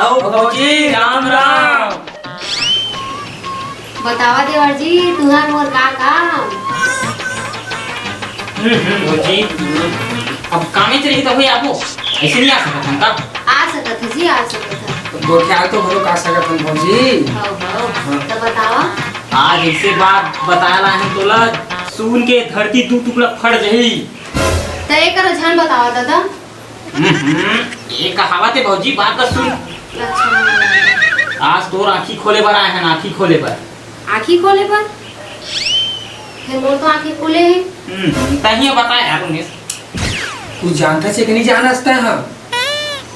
आओ भौजी राम राम। बतावा देवर जी तुम्हार मोर का काम। भौजी अब कामे चली तो भाई आपको ऐसे नहीं आ सकता हम तब आ सकत है जी, आ सकत है। गोठिया तो भरो का सकत हम भौजी। हो तो बतावा। आज ऐसे बात बताया है तोला सुन के धरती दू टुकड़ा फट जही। तो एक झन बतावा दादा। ये कहावत है भौजी, बात तो सुन। अच्छा आज तोर आँखी खोले पर आए हैं, आँखी खोले पर। आँखी खोले पर फिर मोर तो आँखी खुले है। तही बताया है तुमने। तू जानता है कि नहीं जानता है?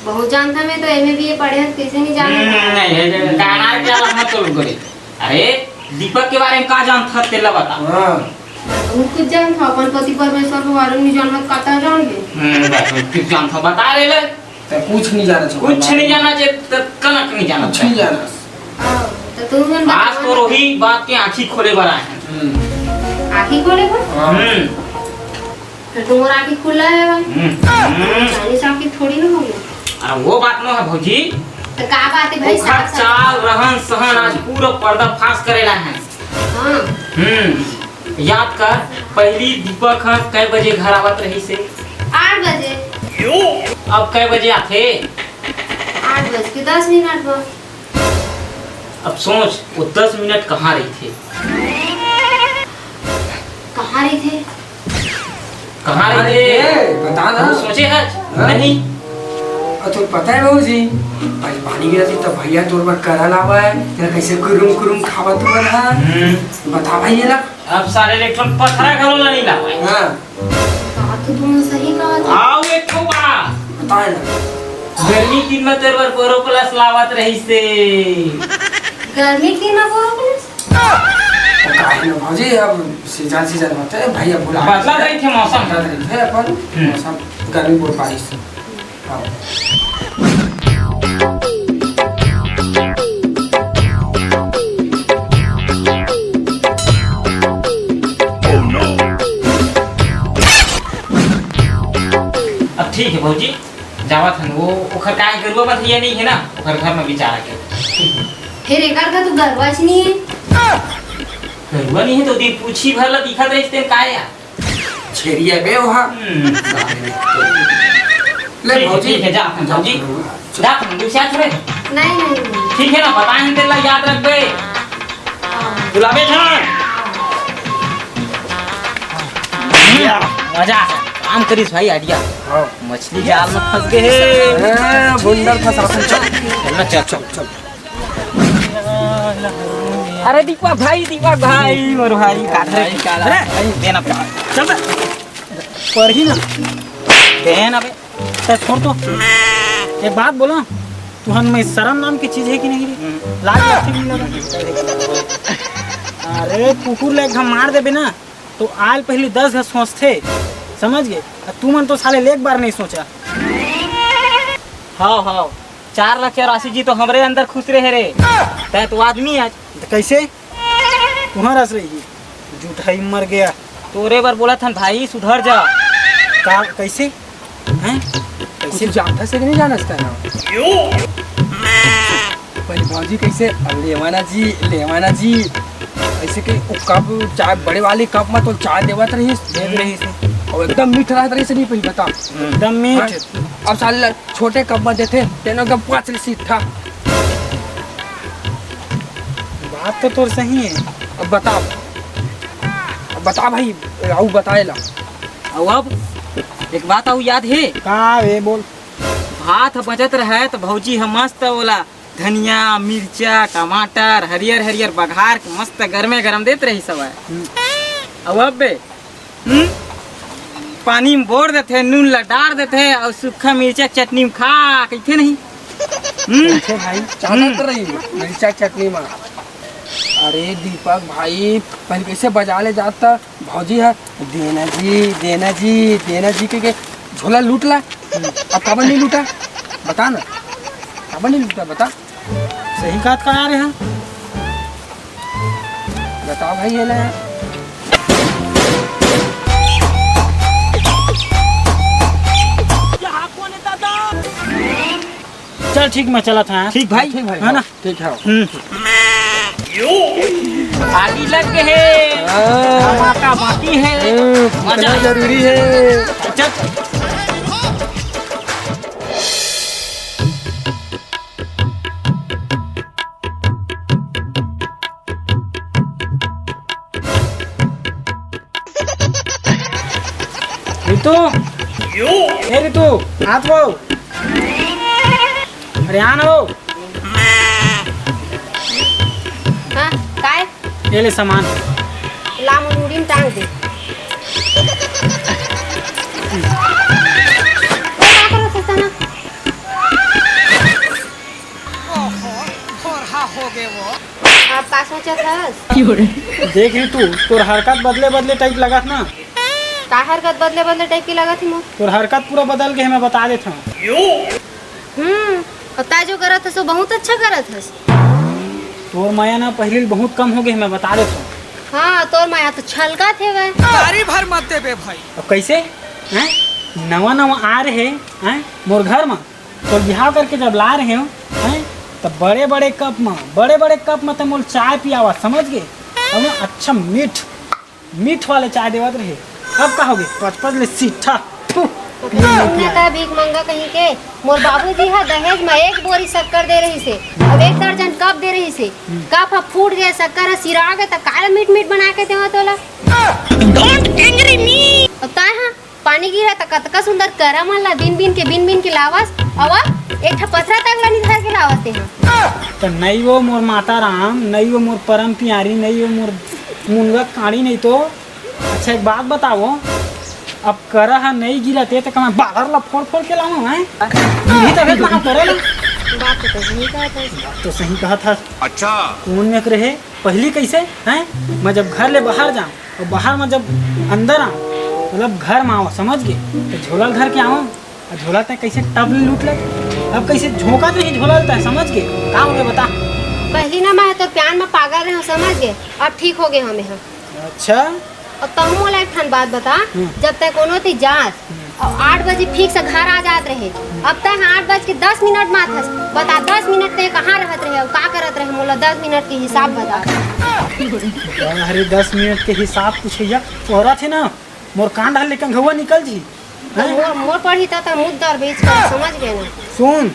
बहुत जानता मैं तो एमए बीए पढ़े हैं, कैसे नहीं जाने। नहीं गाना क्या मत तो करे। अरे दीपक के बारे में का जानता तेला बता। हां तुम कुछ जानता अपन पति परमेश्वर के बारे में जानत काता जान गए। कुछ जानता बता रे ले। तो कुछ नहीं जाना चाहिए। कुछ नहीं जाना चाहिए तो कनक नहीं जाना कुछ नहीं जाना। तो तुम मन आज तो रोही बात के आँखी खोले पर आए हैं। आँखी खोले पर तो तुम्हारा आँखी खुला है भाई। चाइनीज आँखी थोड़ी ना होगी। अरे वो बात न है भौजी। तो का बात है भाई? साथ चाल रहन सहन आज पूरा पर्दा फाश करेला है। हाँ याद कर पहली दीपक है कै बजे घर आवत रही से? 8 बजे। अब कै बजे आते? 8:10 पर। अब सोच वो 10 मिनट कहाँ रही थे? कहाँ रही थे? कहाँ रही थे? बता ना। सोचे है नहीं? तो पता है भौजी आज पानी गिरा थी तब भैया तोर पर करल आवा है तेरा कैसे कुरुम कुरुम खावा तू बना। बता भाई ये ला। अब सारे इलेक्ट्रॉन पत्थरा घरों नहीं लावा। हां बात तो तुमने सही कहा था। आओ एक ठो बात बता ना। गर्मी दिन में तेरे पर कोरो प्लस लावत रही से। गर्मी की ना बोल। काहे ना भौजी अब सीजन होता है भैया बुला बदला रही थे मौसम। बदला रही थे अपन मौसम गर्मी बहुत बारिश। आओ अब ठीक है भौजी जावत हन वो ओखर काय गरुआ मत ये नहीं है ना ओखर घर में बिचारा के। फिर एकर का तू गरवाच नहीं है। गरुआ नहीं है तो दी पूछी भला दिखत रही ते काय या छेरिया बे वहां। ले भौजी ठीक है जा भौजी जा तुम दूसरा छोड़े। नहीं ठीक है ना बताएं तेला याद रख बे गुलाबे जान। मजा है काम करिस भाई आइडिया। मछली जाल में फंस गए हैं। बुंडर फंसा चल चलना चल चल। अरे दीपक भाई मोर भाई काट रे देना पे चल पर ही ना देना पे तो छोड़ तो। एक बात बोलो तुहन में शर्म नाम की चीज है कि नहीं रे? लाज लगती नहीं लगा? अरे कुकुर ले हम मार देबे ना तो आल पहले 10 घस सोचते समझ गए। तू मन तो साले एक बार नहीं सोचा। हाँ 4 लाख के राशि जी तो हमारे अंदर खुश रहे रे। तै तो आदमी आज तो कैसे तुम्हारा रस रही झूठा ही मर गया। तोरे बार बोला था भाई सुधर जा। का कैसे हैं? कैसे जानता से नहीं जानता ना। पहले भौजी कैसे लेवाना जी ऐसे के कप चाय बड़े वाली कप में तो चाय देवत रही से और एकदम मीठ रहत रही से नहीं पही बता एकदम मीठ। अब साले छोटे कप में देते तेनो का 5 सीट था। बात तो तोर सही है। अब बता भाई आऊ बताएला। अब एक बात आऊ याद है का वे बोल। भात बचत रहे तो भौजी हम मस्त बोला धनिया मिर्चा टमाटर हरियर बघार के मस्त गरमे गरम देते रही सब। अब बे पानी में बोर देते नून लडार देते और सूखा मिर्चा चटनी में खा कैसे नहीं। अच्छा भाई चाहत रही मिर्चा चटनी में। अरे दीपक भाई पहले कैसे बजा ले जाता भौजी है देना जी के झोला लूट ला। अब कब नहीं लूटा बता ना कब नहीं लूटा बता। सही बात कहा रहे हैं। बताओ भाई ये ना चल ठीक मैं चला था। ठीक भाई, ठीक भाई, है ना? ठीक है। आदि लग गए टमाटा बाकी है, मजा जरूरी है। चल। रितु, ए रितु, हाथ वो, अरे आना वो, हाँ काय ये ले सामान। ला मुड़ी में टांग दे। क्या करो सस्ता ना? आप का सोचत हस? देख रितु, तोर हरकत बदले बदले टाइप लगत ना, का हरकत बदले बदले टाइप की लगत ही मोर। तोर हरकत पूरा बदल के मैं बता देता हूँ। और ता जो करत हस वो बहुत अच्छा करत हस। तोर माया ना पहले बहुत कम हो गए मैं बता देता हूँ। हाँ तोर माया तो छलका थे गए। तारी भर मत दे बे भाई। अब कैसे हैं नवा नवा आ रहे हैं मोर घर में, तो बिहाव करके जब ला रहे हो हैं तब बड़े बड़े कप में तो मोल चाय पियावा समझ गए। अब ना अच्छा मीठ वाले चाय देवत रहे। अब कहोगे पच ले सीठा तुमने कहा भीख मंगा कहीं के। मोर बाबूजी हा दहेज में 1 बोरी शक्कर दे रही से, अब 1 दर्जन कप दे रही से। कप हा फूट गए, शक्कर हा सिरा गए, तो काला मीठ बना के देवा तोला। डोंट एंग्री मी। अब ता हा पानी गिरा त कतका सुंदर करा मन ला बिन के लावस। अब एक ठा पथरा तक ला निधार के लावस ते हा। तो नहीं वो मोर माता राम, नहीं वो मोर परम प्यारी, नहीं वो मोर मुनगा काड़ी, नहीं तो अच्छा एक बात बताओ, अब करा है नहीं गिरते तो कमा बाहर ला फोड़ के लाऊं हैं। यही तबियत ना करे ना। बात तो सही कहा था। बात तो सही कहा था। अच्छा कौन में रहे पहली कैसे हैं, मैं जब घर ले बाहर जाऊँ और बाहर में जब अंदर आऊँ मतलब घर में आओ समझ गए, तो झोला घर के आऊँ और झोला तक कैसे टब लूट ले। अब कैसे झोंका नहीं झोला लेता है समझ गए। क्या हो गया बता। पहली ना मैं तो प्यार में पागल रहे हो समझ गए, अब ठीक हो गए हमें हम। अच्छा और तुम मोला एक ठन बात बता, जब तक कोनो थी जात और 8 बजे फिक्स घर आ जात रहे, अब तक 8:10 में आथस। बता 10 मिनट ते कहाँ रहत रहे और का करत रहे, मोला 10 मिनट के हिसाब बता। अरे 10 मिनट के हिसाब पूछिया तोरा थे ना मोर कान डाल लेकर घुआ निकल जी। मोर पढ़ी था मुद्दर बेच कर समझ गए ना। सुन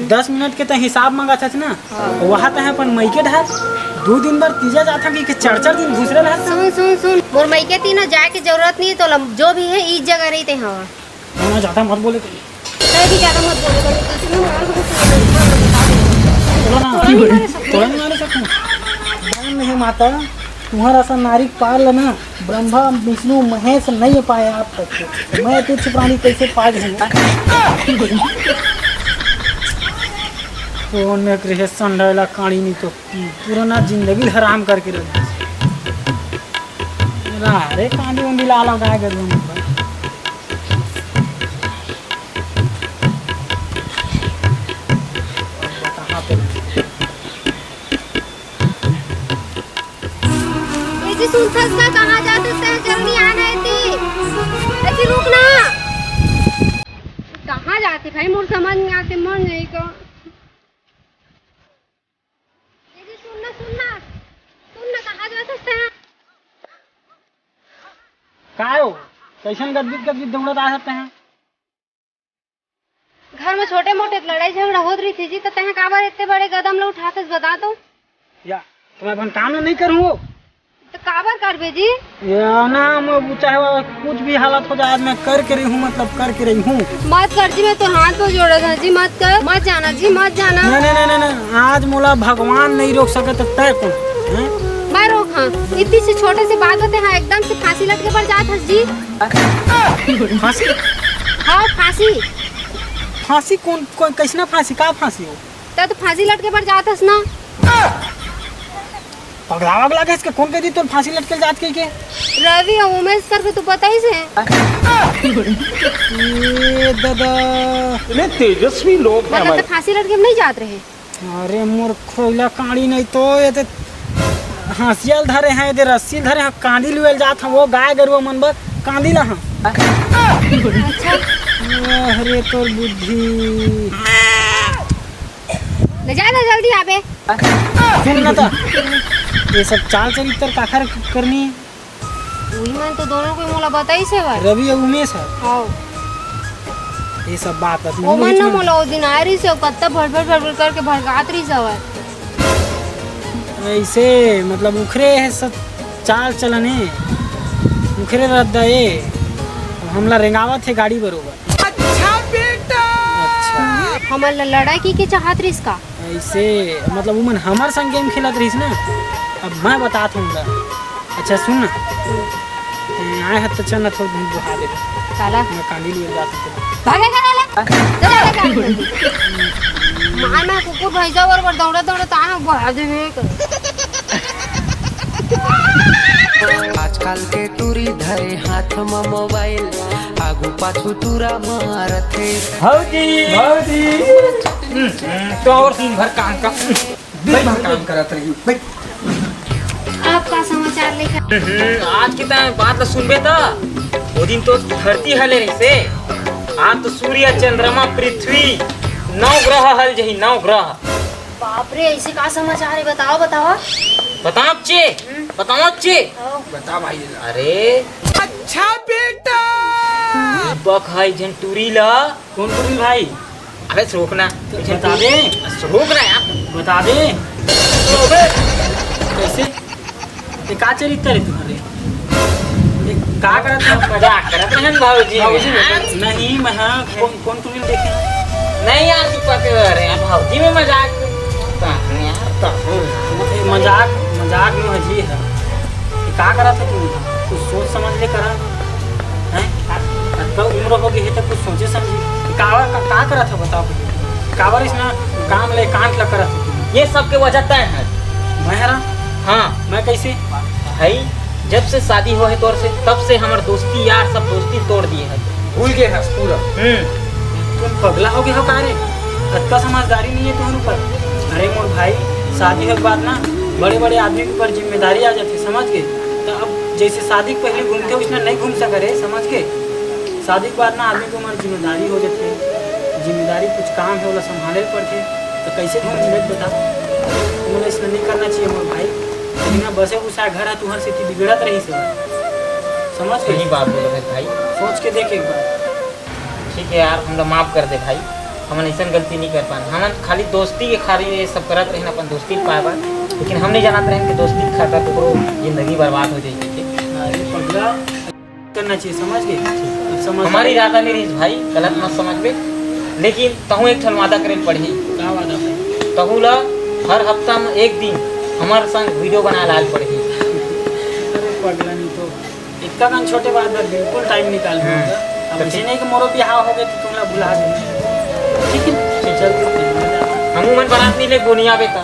10 मिनट के तो हिसाब मांगा था ना, वहाँ तो है अपन मई के ढाल 2 दिन बार तीजा जाता कि 4 दिन दूसरे ढाल। सुन मोर मई के तीन जाए की जरूरत नहीं है, तो जो भी है इस जगह रही थे। हाँ ना ज्यादा मत बोले भी ज्यादा मत बोले तोड़ा नहीं मारे सकूँ नहीं माता। तुम्हारा सा नारी पार लेना ब्रह्मा विष्णु महेश नहीं पाया आप तक तो मैं तुच्छ प्राणी कैसे पा जाऊंगा। तो में रहे संडला काड़ी नहीं तो पुराना जिंदगी हराम करके रख रे कांडी उंडी ला लो गाय कर दूंगा। कहाँ जाते हैं, जल्दी आना है। ऐसे रुकना। कहाँ जाते भाई, मुझे समझ नहीं आते मन नहीं का। सुनना कहाँ जाते हैं। काय हो कैसन गदगिद दौड़त आ सकते हैं। घर में छोटे मोटे लड़ाई झगड़ा होत रही थी जी, तो तह काबर इतने बड़े कदम लो उठाते बता दो। या तो मैं अपन काम नहीं करूँ तो काबर करबे जी। या ना मैं चाहे कुछ भी हालत हो जाए मैं करके रही हूँ, मतलब करके रही हूँ। मत कर जी, मैं तो हाथ को जोड़ा था जी। मत कर, मत जाना जी, मत जाना। नहीं आज मोला भगवान नहीं रोक सके तो तय कौन मैं रोक। हाँ इतनी सी छोटे से बात होते हैं एकदम से फांसी लटके पर जात हस जी। फांसी? हाँ फांसी। फांसी कौन कैसना फांसी का फांसी हो तो फांसी लटके पर जात हस ना। पगला वगला के इसके कौन कह दी तो फांसी लटके जात के रवि और उमेश सर को तो पता ही से। ये दादा इतने तेजस्वी लोग हैं मतलब तो फांसी लटके नहीं जात रहे। अरे मोर खोला काड़ी नहीं तो ये तो हंसियल धरे हैं, ये रस्सी धरे हैं, कांदी लुएल जात हैं। वो गाय गरुआ मन बर कांदी ला। अच्छा अरे तोर बुद्धि ले जा ना जल्दी आबे। सुन ना तो ये सब चाल चरित्र काखर करनी है। वही मन तो दोनों को मोला बताई से भाई। रवि और उमेश है हां ये सब बात है ओ मन ना मोला ओ दिन आ रही से कत्ता भड़भड़ करके भड़कात रही सब। ऐसे मतलब उखरे है सब चाल चलने उखरे रद्दा ये हमला रेंगावत है गाड़ी बरोबर। अच्छा हमर लड़ाई की चाहत रही इसका। ऐसे मतलब उमन हमार संग गेम खेलत रहीस ना। अब मैं बताता हूँ। अच्छा सुन ना आए हत तो चल ना थोड़ा घूम बुहा दे साला मैं कांडी लिए जा सकते भागे करा ले मार में कुकुर भैंसा बरोबर दौड़ा दौड़ा ताना बहा देवे। आजकल के टूरी धरे हाथ में मोबाइल आगू पाछू टूरा मारथे। भौजी तो और दिन भर काम का दिन भर काम करत रही बैठ। आपका समाचार लेकर आज की बात ला सुनबे तो वो दिन तो धरती हले रही से। आज तो सूर्य चंद्रमा पृथ्वी 9 ग्रह हल जही 9 ग्रह। बाप रे ऐसे का समाचार है बताओ बताओ। बताओ चे बता भाई। अरे अच्छा बेटा दीपक है झंटूरी ला। कौन कौन भाई अबे रोकना बता दे रोकना यार बता दे कैसे ये का चरित्र है तुम्हारे ये का करत है मजाक करत रहन भाऊजी नहीं मैं हाँ कौन तुम देखे नहीं यार दीपक अरे भाऊजी में मजाक कहां यार ये मजाक में हजी है ये का करत है तुम कुछ सोच समझ ले करा हैं तो उम्र हो गई है तो कुछ सोचे समझी का करत है बताओ काबर इसना काम ले कांट ला करत है ये सब के वजह तय है। मैं हरा हाँ मैं कैसे भाई जब से शादी हो है तोर से तब से हमार दोस्ती यार सब दोस्ती तोड़ दिए है। भूल गए हंस पूरा। तुम पगला हो गए हो का रे अतका समझदारी नहीं है तुम्हारे ऊपर। अरे मोर भाई शादी के बाद ना बड़े बड़े आदमी के ऊपर जिम्मेदारी आ जाती समझ गए। तो अब जैसे शादी के पहले घूमते हो इसमें नहीं घूम सके रे समझ के। शादी के बाद ना आदमी को हमारी जिम्मेदारी हो जाती है। जिम्मेदारी कुछ काम है वो संभाले पड़ते तो कैसे घूम जिले बता तुम्हें इसमें नहीं करना चाहिए मोर भाई। लेकिन बसे उसा घर है तुम्हारी स्थिति बिगड़त रही से समझ सही गई बात बोलो भाई। सोच के देख एक बार। ठीक है यार हम माफ कर दे भाई। हमन ऐसा गलती नहीं कर पाए। हमन खाली दोस्ती के खाली ये सब करत रहे अपन दोस्ती पाए लेकिन हम नहीं जानते रहे कि दोस्ती के खातिर तो जिंदगी बर्बाद हो जाएगी। अरे पगला करना चाहिए समझ गए। समझ हमारी इरादा नहीं रही भाई गलत मत समझ बे। लेकिन तहु एक ठन वादा करे पड़ी का वादा भाई तहु ला हर हफ्ता में एक दिन हमारे संग वीडियो बना लाल पड़ी। अरे पगला नहीं तो इतना कन छोटे बात में बिल्कुल टाइम निकाल अब ऐसे नहीं कि मोरो बिहाव हो गए तो तुमला भुला दे। ठीक है चल हम मन बारात नहीं ले गोनिया बेटा